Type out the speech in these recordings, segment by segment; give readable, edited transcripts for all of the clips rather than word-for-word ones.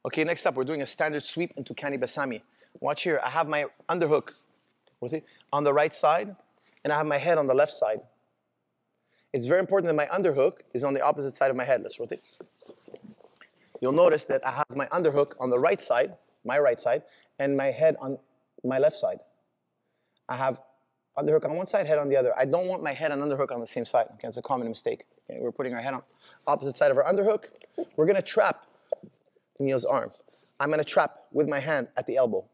Okay, next up, we're doing a standard sweep into Kani Basami. Watch here, I have my underhook on the right side, and I have my head on the left side. It's very important that my underhook is on the opposite side of my head. Let's rotate. You'll notice that I have my underhook on the right side, and my head on my left side. I have underhook on one side, head on the other. I don't want my head and underhook on the same side. Okay, it's a common mistake. Okay, we're putting our head on opposite side of our underhook. We're gonna trap Neil's arm. I'm gonna trap with my hand at the elbow.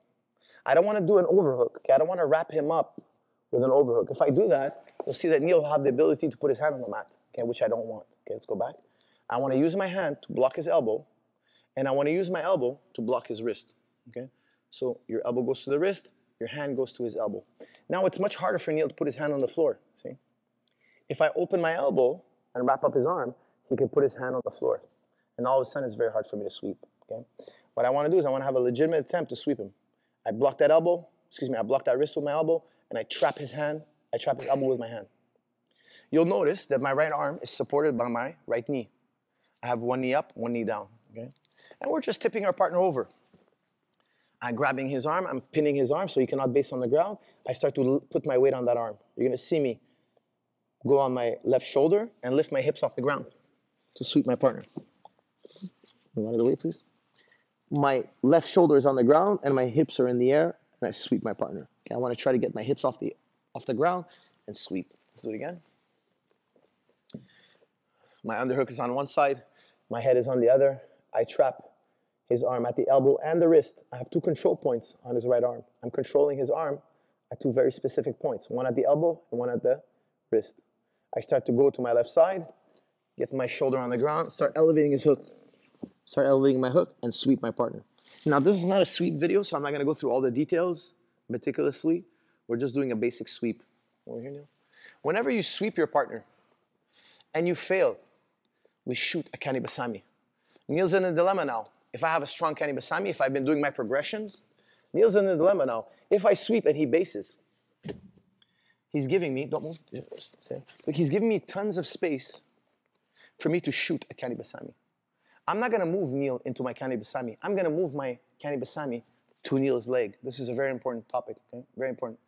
I don't wanna do an overhook. Okay? I don't wanna wrap him up with an overhook. If I do that, you'll see that Neil will have the ability to put his hand on the mat, okay, which I don't want. Okay, let's go back. I wanna use my hand to block his elbow, and I wanna use my elbow to block his wrist, okay? So your elbow goes to the wrist, your hand goes to his elbow. Now it's much harder for Neil to put his hand on the floor, see? If I open my elbow and wrap up his arm, he can put his hand on the floor. And all of a sudden it's very hard for me to sweep, okay? What I wanna do is I wanna have a legitimate attempt to sweep him. I block that elbow, I block that wrist with my elbow, and I trap his hand, I trap his elbow with my hand. You'll notice that my right arm is supported by my right knee. I have one knee up, one knee down, okay? And we're just tipping our partner over. I'm grabbing his arm, I'm pinning his arm so he cannot base on the ground. I start to put my weight on that arm. You're gonna see me go on my left shoulder and lift my hips off the ground to sweep my partner. Move out of the way, please. My left shoulder is on the ground and my hips are in the air, and I sweep my partner. Okay, I wanna try to get my hips off the ground and sweep. Let's do it again. My underhook is on one side, my head is on the other. I trap his arm at the elbow and the wrist. I have two control points on his right arm. I'm controlling his arm at two very specific points, one at the elbow and one at the wrist. I start to go to my left side, get my shoulder on the ground, start elevating his hook. Start elevating my hook and sweep my partner. Now this is not a sweep video, so I'm not gonna go through all the details meticulously. We're just doing a basic sweep. Over here, Neil. Whenever you sweep your partner and you fail, we shoot a Kani Basami. Neil's in a dilemma now. If I have a strong Kani Basami, if I've been doing my progressions, Neil's in a dilemma now. If I sweep and he bases, he's giving me, don't move, look, he's giving me tons of space for me to shoot a Kani Basami. I'm not gonna move Neil into my Kani Basami. I'm gonna move my Kani Basami to Neil's leg. This is a very important topic, okay? Very important.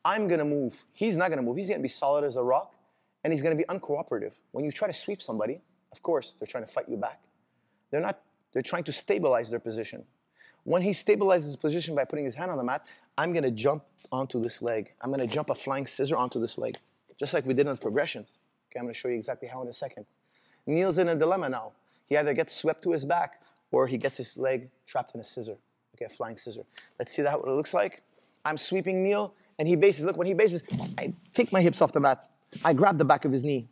I'm gonna move, he's not gonna move. He's gonna be solid as a rock, and he's gonna be uncooperative. When you try to sweep somebody, of course, they're trying to fight you back. They're trying to stabilize their position. When he stabilizes his position by putting his hand on the mat, I'm gonna jump onto this leg. I'm gonna jump a flying scissor onto this leg, just like we did on the progressions. Okay, I'm gonna show you exactly how in a second. Neil's in a dilemma now. He either gets swept to his back or he gets his leg trapped in a scissor, okay, a flying scissor. Let's see what it looks like. I'm sweeping Neil and he bases. Look, when he bases, I take my hips off the mat. I grab the back of his knee.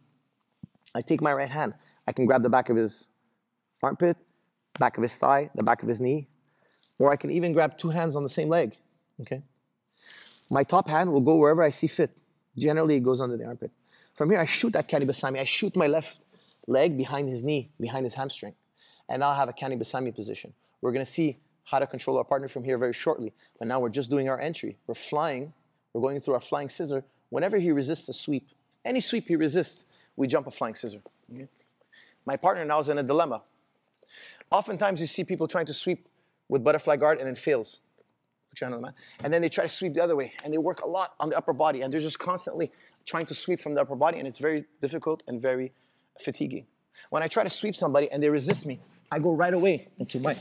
I take my right hand. I can grab the back of his armpit, back of his thigh, the back of his knee, or I can even grab two hands on the same leg, okay? My top hand will go wherever I see fit. Generally, it goes under the armpit. From here, I shoot that Kani Basami. I shoot my left leg behind his knee, behind his hamstring, and I'll have a Kani Basami position. We're gonna see how to control our partner from here very shortly, but now we're just doing our entry. We're flying, we're going through our flying scissor. Whenever he resists a sweep, any sweep he resists, we jump a flying scissor, okay? My partner now is in a dilemma. Oftentimes you see people trying to sweep with butterfly guard and it fails. And then they try to sweep the other way and they work a lot on the upper body and they're just constantly trying to sweep from the upper body and it's very difficult and very fatiguing. When I try to sweep somebody and they resist me, I go right away into my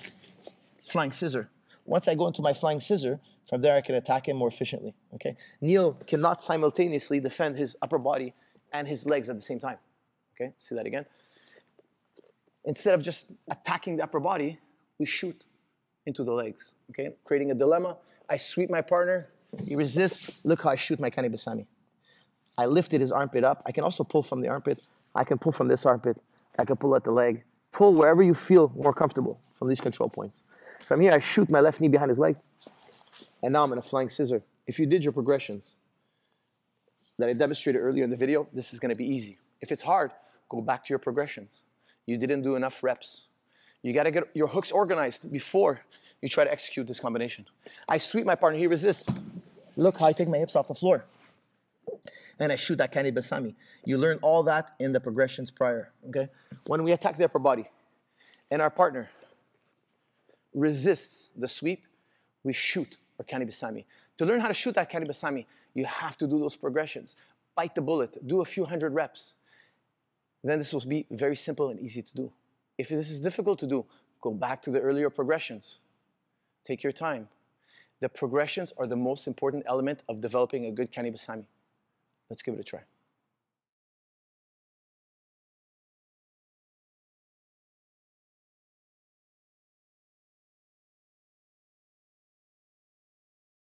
flying scissor. Once I go into my flying scissor, from there I can attack him more efficiently, okay? Neil cannot simultaneously defend his upper body and his legs at the same time, okay? See that again? Instead of just attacking the upper body, we shoot into the legs, okay? Creating a dilemma. I sweep my partner, he resists. Look how I shoot my Kani Basami. I lifted his armpit up. I can also pull from the armpit. I can pull from this armpit. I can pull at the leg. Pull wherever you feel more comfortable from these control points. From here, I shoot my left knee behind his leg. And now I'm in a flying scissor. If you did your progressions that I demonstrated earlier in the video, this is gonna be easy. If it's hard, go back to your progressions. You didn't do enough reps. You gotta get your hooks organized before you try to execute this combination. I sweep my partner, he resists. Look how I take my hips off the floor. And I shoot that Kani Basami. You learn all that in the progressions prior, okay? When we attack the upper body and our partner resists the sweep, we shoot our Kani Basami. To learn how to shoot that Kani Basami, you have to do those progressions. Bite the bullet, do a few hundred reps. Then this will be very simple and easy to do. If this is difficult to do, go back to the earlier progressions. Take your time. The progressions are the most important element of developing a good Kani Basami. Let's give it a try.